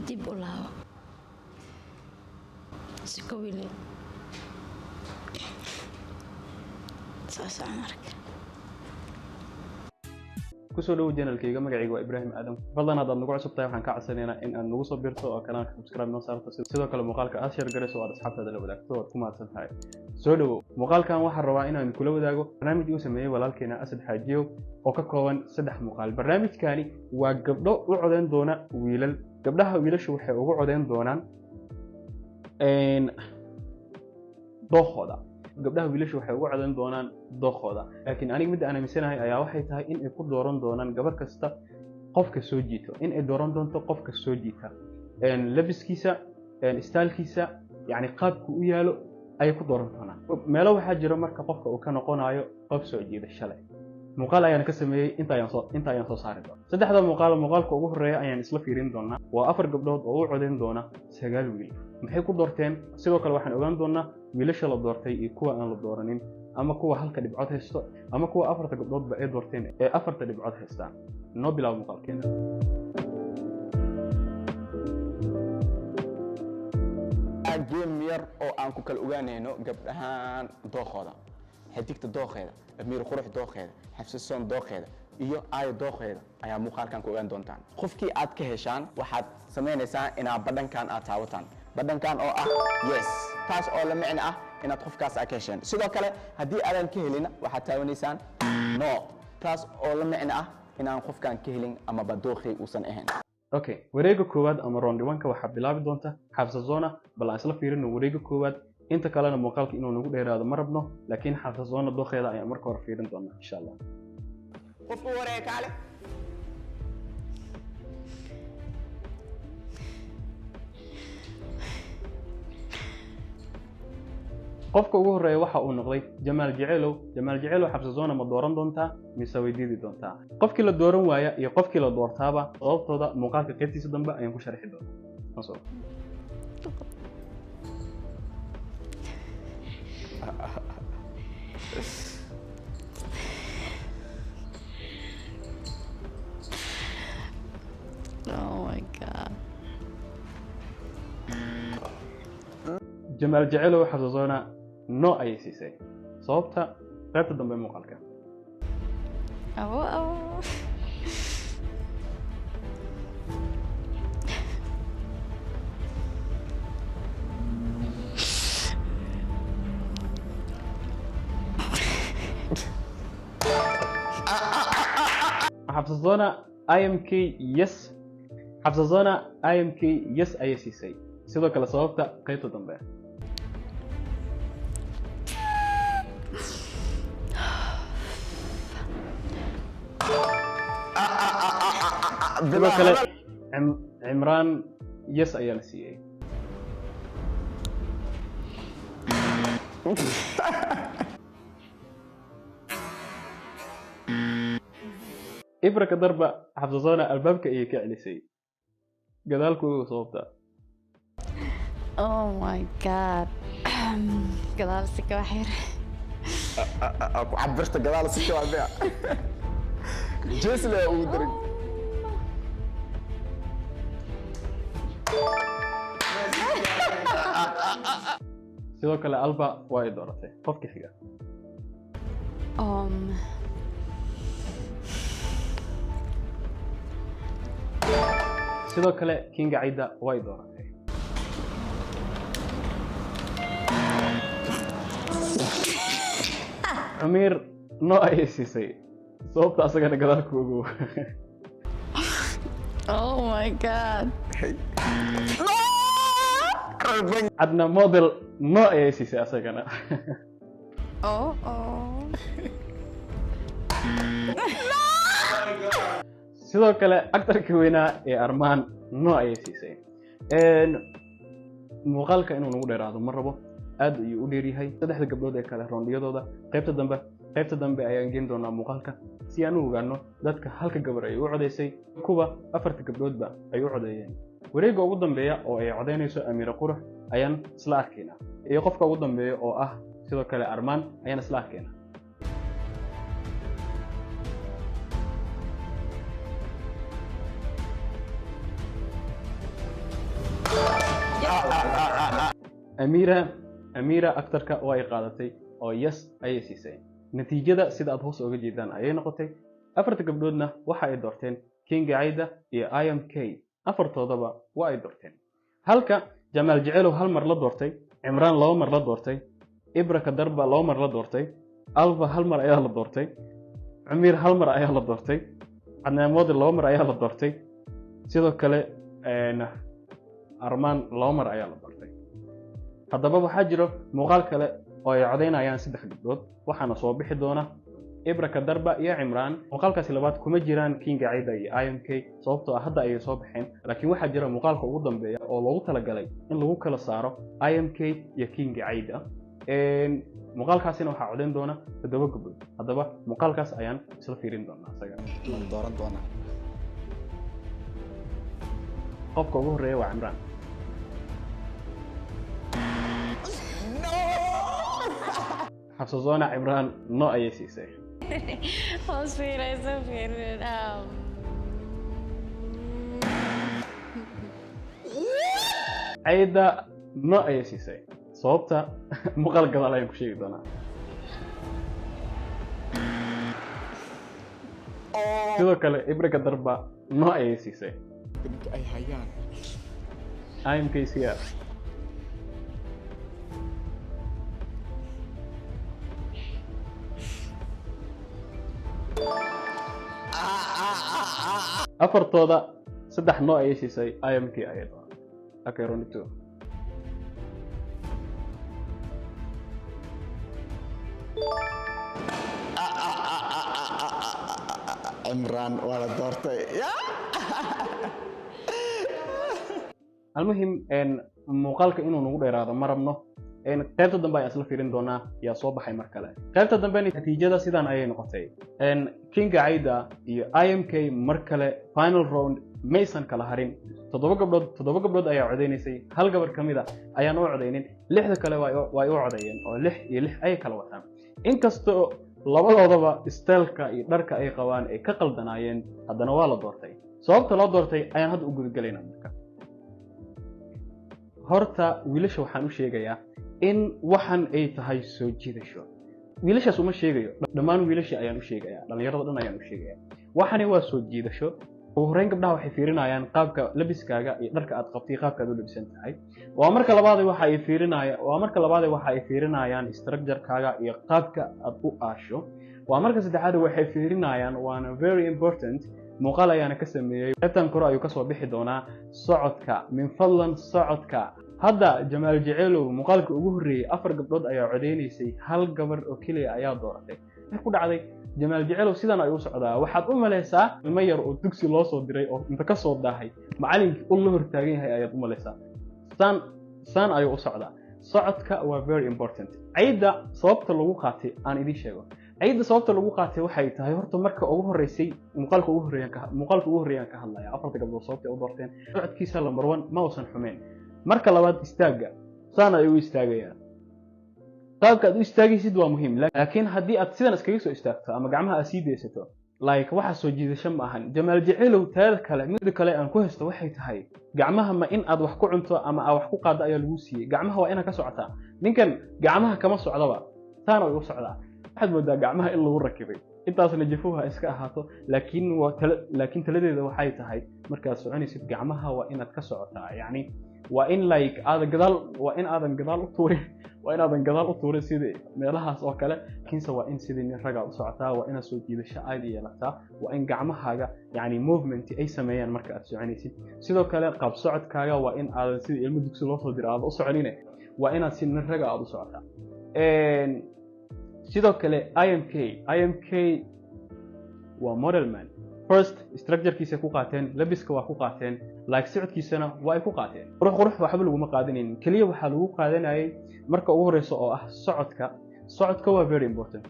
dib u laabo iska wili saasaan arkay kusoo dhawo channelkayga magacayga waa Ibrahim Adam fadlan haddaad nagu cusub tahay waxaan ka codsanaynaa in aad nagu soo biirto oo kanaalka subscribe noo saarto sidoo kale muuqaalka aad share garayso oo aad asxaabtaada la wadaagto waad ku mahadsan tahay soo dhawo muuqaalkan waxaan rabaa inaan kula wadaago barnaamij uu sameeyay walaalkeena Asad Xaajiyo oo ka kooban 3 muuqaal barnaamijkani waa gabdho u codeyn doona wiilal gabdhaha wiilashu waxay ugu codeyn doonaan dooqooda gabdhaha wiilashu waxay ugu codeyn doonaan dooqooda laakiin aniga mid aan aaminsanahay ayaa waxay tahay in ay ku dooran doonaan gabar kasta qofka soo jiito in ay dooran doonto qofka soo jiita labiskiisa stylkiisa yani qaabku u yaalo ay ku dooran doonaan meelo waxaa jira marka qofka uu ka noqonayo qof soo jiidasho leh muuqaal ayaan ka sameeyay inta ayaan soo saari doonaa saddexda muuqaalka ugu horeeya ayaan isla fiirin doonaa waa 4 gabdhood oo u codeyn doona 9 wiil maxay ku doorteen sidoo kale waxaan ogaan doonaa wiilasha la doortay iyo kuwa aan la dooranin ama kuwa halka dhibcood haysto ama kuwa 4 gabdhoodba ay doorteen ee 4 dhibcood haystaan noo bilaabo muuqaalkeena game yar oo aan ku kala ogaanayno gabdhahan dooqooda xidigta dooqeeda amiir qurux dooqeeda xafsasoon dooqeeda iyo ay dooqeeda ayaa muuqaalkan ku ogaan doontaan qofkii aad ka heshaan waxaad sameynaysaa inaad badhankan aad taawataan badhankan oo ah yes taas oo la micno ah inaad qofkaas aad ka hesheen sidoo kale haddii aadan ka helin waxaad taawanaysaan no taas oo la micno ah inaan qofkan ka helin ama badooqi uusan ahayn okay wareega koowaad ama round 1 waxa bilaabi doonta Xafsazona bal aan isla fiirino wareega koowaad inta kalena muuqaalka inuu nagu dheeraado ma rabno laakiin Xafsazona dooqeeda ayaan marka hore fiirin doonaa insha Allah qofku wareeg kale qofka ugu horeeya waxa uu noqday Jamaal Jecelow Xafsazona ma dooran doontaa mise way diidi doontaa qofkii la dooran waaya iyo qofkii la doortaaba sababtooda muuqaalka qaybtiisa dambe ayaan ku sharxi doonaa oh my god Jamaal Jecelow Xafsazona no ayay siisay sababta qaybta dambe muuqaalka Xafsazona IMK yes Xafsazona IMK yes ayay siisay sidoo kale sababta qaybta dambe sidoo kale Imraan yes ayaa la siiyay Ibraka darba Xafsazona albaabka ayay ka celisay gadaalku sababta oh my god gadaal si ka waxyar aku cabirta gadaal si ka waxbaa jesle uu diray sidoo kale Alba waa ay dooratay qofka xiga sidoo kale Kinga Ciida waa ay dooratay Amir no ayay siisay sababta asagana gadaalku ugu oh my god Adna model no ayay siisay asagana oh sidoo kale actorka weynaa ee Armaan no ayay siisay muuqaalka inuu nagu dheeraado ma rabo aad ayuu u dheer yahay saddexda gabdhood ee kale roondiyadooda qaybta dambe ayaan geen doonaa muuqaalka si aan u ogaano dadka halka gabar ay u codeysay kuwa 4 gabdhoodba ay u codeeyeen wareegga ugu dambeeya oo ay codeynayso Amiira Qurux ayaan isla arkaynaa iyo qofka ugu dambeeya oo ah sidoo kale Armaan ayaan isla arkaynaa amira actarka oo ay qaadatay oo yes ayay siisay natiijada sida aad hoos uga jeedaan ayay noqotay afarta gabdhoodna waxa ay doorteen Kinga Aida iyo IMK afartoodaba waa ay doorteen halka Jamaal Jecelow hal mar la doortay Imraan laba mar la doortay Ibraka Darba laba mar la doortay Alva hal mar ayaa la doortay Amir hal mar ayaa la doortay Adnaan Moodi laba mar ayaa la doortay sidoo kale Armaan laba mar ayaa la doortay haddaba waxaa jiro muuqaal kale oo ay codeynayaan saddex gabdhood waxaana soo bixi doona Ibraka Darba iyo Imraan muuqaalkaasi labaad kuma jiraan Kinga Aida iyo IMK sababtoo ah hadda ayay soo baxeen laakiin waxaa jira muuqaalka ugu dambeeya oo loogu talagalay in lagu kala saaro IMK iyo Kinga Aida muuqaalkaasina waxaa codeyn doona 7 gabdhood haddaba muuqaalkaas ayaan isla fiirin doonaa isaga dooran doona qofka ugu horeeya waa Imraan xafsazona Imraan no ayay siisay Hoos fiirayso fiirin. Aida no ayay siisay sababta muuqaal gadaal ayaan ku sheegi doonaa sidoo kale Ibraka Darba no ayay siisay ninka ay hayaan IMK CR afartooda saddex no ayay siisay IMK ayada okay round 2 Imraan waa la doortay المهم muuqaalka inuu nagu dheeraado ma rabno qaybta dambe ayaan isla fiirin doonaa yaa soo baxay mar kale qaybta dambe natiijada sidaan ayay noqotay Kinga Aida iyo IMK mar kale final round maysan kala harin 7 gabdhood ayaa codeysay hal gabar kamida ayaan u codeynin 6 kale way u codeeyeen oo 6 iyo 6 ay kala wataan inkastoo labadoodaba styleka iyo dharka ay qabaan ay ka qaldanaayeen haddana waa la doortay sababta loo doortay ayaan hadda u gudagalaynaa marka horta wiilasha waxaan u sheegayaa in waxan ay tahay soo jiidasho wiilashaas uma sheegayo dhammaan wiilasha ayaan u sheegayaa dhalinyarada dhan ayaan u sheegayaa waxani waa soo jiidasho ugu horreyn gabdhaha waxay fiirinayaan qaabka labiskaaga iyo dharka aad qabtay qaabka aad u labisan tahay waa marka labaad waxa ay fiirinayaan structure-kaaga iyo qaabka aad u aasho waa marka saddexaad waxay fiirinayaan waana very important muuqaal ayaana ka sameeyay qaybtan kore ayuu kasoo bixi doonaa socodka min fadlan socodka hadda Jamaal Jecelow muuqaalka ugu horeeyay 4 gabdhood ayaa codeynaysay hal gabar oo kaliya ayaa dooratay wax ku dhacday Jamaal Jecelow sidan ayuu socdaa waxaad u maleysaa ilmo yar oo dugsi loo soo diray oo inta ka soo daahay macallinkii uu la hortaagan yahay ayaad u maleysaa san ayuu u socdaa socodka waa very important Aida sababta lagu qaatay aan idin sheego Aida sababta lagu qaatay waxay tahay horta marka ugu horeysay muuqaalka ugu horeeyaan ka hadlaya afarta gabdhood sababta ay u doorteen socodkiisa number 1 ma uusan xumeyn marka labaad istaaga saan ay u istaagayaan qaabka aad u istaagaysid waa muhiim laakiin haddii aad sidan iskaga soo istaagto ama gacmaha aad sii deysato like waxa soo jiidasho ma ahan Jamaal Jecelow taada kale mid kale aan ku haysto waxay tahay gacmaha ma in aad wax ku cunto ama aad wax ku qaado ayaa lagu siiyay gacmaha waa inaad ka socotaa ninkan gacmaha kama socdaba saan ay u socdaa waxaad moodaa gacmaha in lagu rakibay intaasna jafuha iska ahaato laakiin taladeeda waxay tahay markaad soconaysid gacmaha waa inaad ka socotaa yani waa in like aadan gadaal u tuurin sidii meelahaas oo kale laakiinse waa in sidii nin raga u socotaa waa inaad soo jiidasho aad yeelataa waa in gacmahaaga yani movement ay sameeyaan marka aad soconaysid sidoo kale qaab socodkaaga waa in aadan sidii ilmo dugsi loo soo diray aad u soconine waa inaad si nin raga aad u socotaa sidoo kale IMK waa model man first structure-kiisa ku qaateen labiska waa ku qaateen like socodkiisana waa ay ku qaateen qurux waxba lagu ma qaadanaynin kaliya waxa lagu qaadanayay marka ugu horeyso oo ah socodka waa very important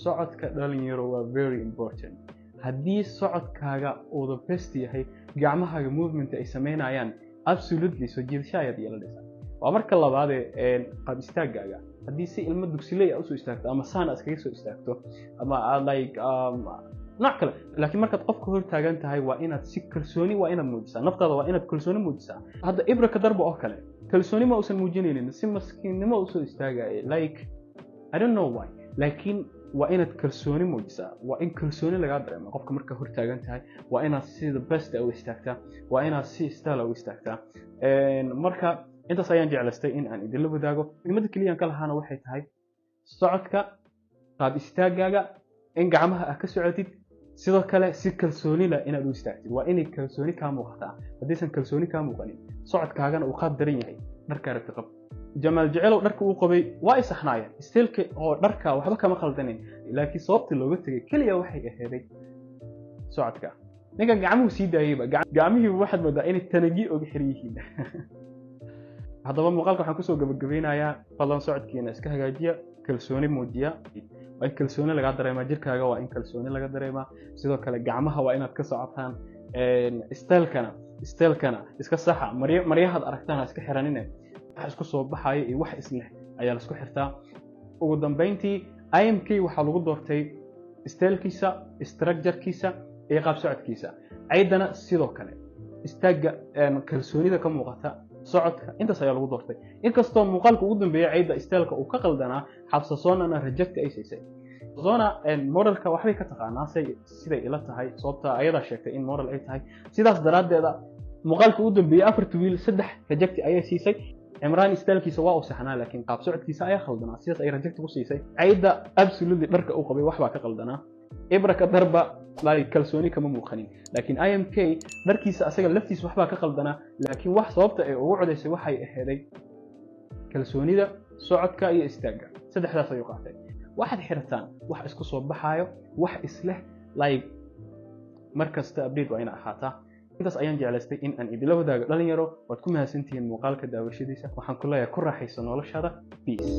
socodka dhalinyaro waa very important haddii socodkaaga uu the best yahay gacmahaaga movement ay sameynayaan absolutely soo jiidasho ayaad yeelanaysaa waa marka labaad qaab istaagaaga haddii si ilmo dugsiley aad usoo istaagto ama saan iskaga soo istaagto ama aad like nooc kale laakiin markaad qofka hor taagan tahay waa inaad si kalsooni waa inaad muujisaa naftaada waa inaad kalsooni muujisaa hadda ibra ka darba oo kale kalsooni ma uusan muujinaynin si maskiinnimo u soo istaagaya like I don't know why laakiin waa inaad kalsooni muujisaa waa in kalsooni lagaa dareemo qofka marka hor taagan tahay waa inaad sida best u istaagtaa waa inaad si style u istaagtaa marka intaas ayaan jeclaystay in aan idinla wadaago muhiimadda kaliya aan ka lahaana waxay tahay socodka qaab istaagaaga in gacmaha aad ka socotid sidoo kale si kalsooni leh inaad u istaagtid waa inay kalsooni kaa muuqataa haddaysan kalsooni kaa muuqanin socodkaagana uu qaab daran yahay dharkaa rabti qab jamaal jecelow dharka uu qabay waa ay saxnaayeen isteelka oo dharka waxba kama khaldanin laakiin sababtii looga tegay keliya waxay aheeday socodka ninka gacmuhu sii daayayba gacmihii waxaad moodaa inay tanagi oga xiran yihiin haddaba muuqaalka waxaan kusoo gabagabeynayaa fadlan socodkiina iska hagaajiya kalsooni muujiya waa in kalsooni lagaa dareemaa jirkaaga waa in kalsooni laga dareemaa sidoo kale gacmaha waa inaad ka socotaan isteelkana iska saxa maryahaad aragtaan iska xiranine wax isku soo baxaya iyo wax isleh ayaa la isku xirtaa ugu dambeyntii IMK waxaa lagu doortay isteelkiisa structure-kiisa iyo qaab socodkiisa ciidana sidoo kale istaaga kalsoonida ka muuqata socodka intaas ayaa lagu doortay inkastoo muuqaalka ugu dambeeyay ciida isteelka uu ka qaldanaa xabsasoonana reject ay siisay zona modelka waxbay ka taqaanaa siday ila tahay sababta ayadaa sheegtay in model ay tahay sidaas daraaddeeda muuqaalka ugu dambeeyay afarta wiil 3 reject ayay siisay عمران استالكيسا waa uu saxnaa laakiin qaab socodkiisa ayaa khaldanaa sidaas ay reject ku siisay ciida absolutely dharka uu qabay waxba ka qaldanaa ibra ka darba like kalsooni kama muuqanin laakiin IMK dharkiisa asaga laftiisa waxba ka qaldanaa laakiin wax sababta ay ugu codeysay waxay aheeday kalsoonida socodka iyo istaaga saddexdaas ay u qaatay waxaad xirataan wax isku soo baxaayo wax isleh like markasta update waa ina ahaataa intaas ayaan jeclaystay in aan idinla wadaago dhalinyaro waad ku mahadsantihiin muuqaalka daawashadiisa waxaan ku leeyahay ku raaxayso noloshaada peace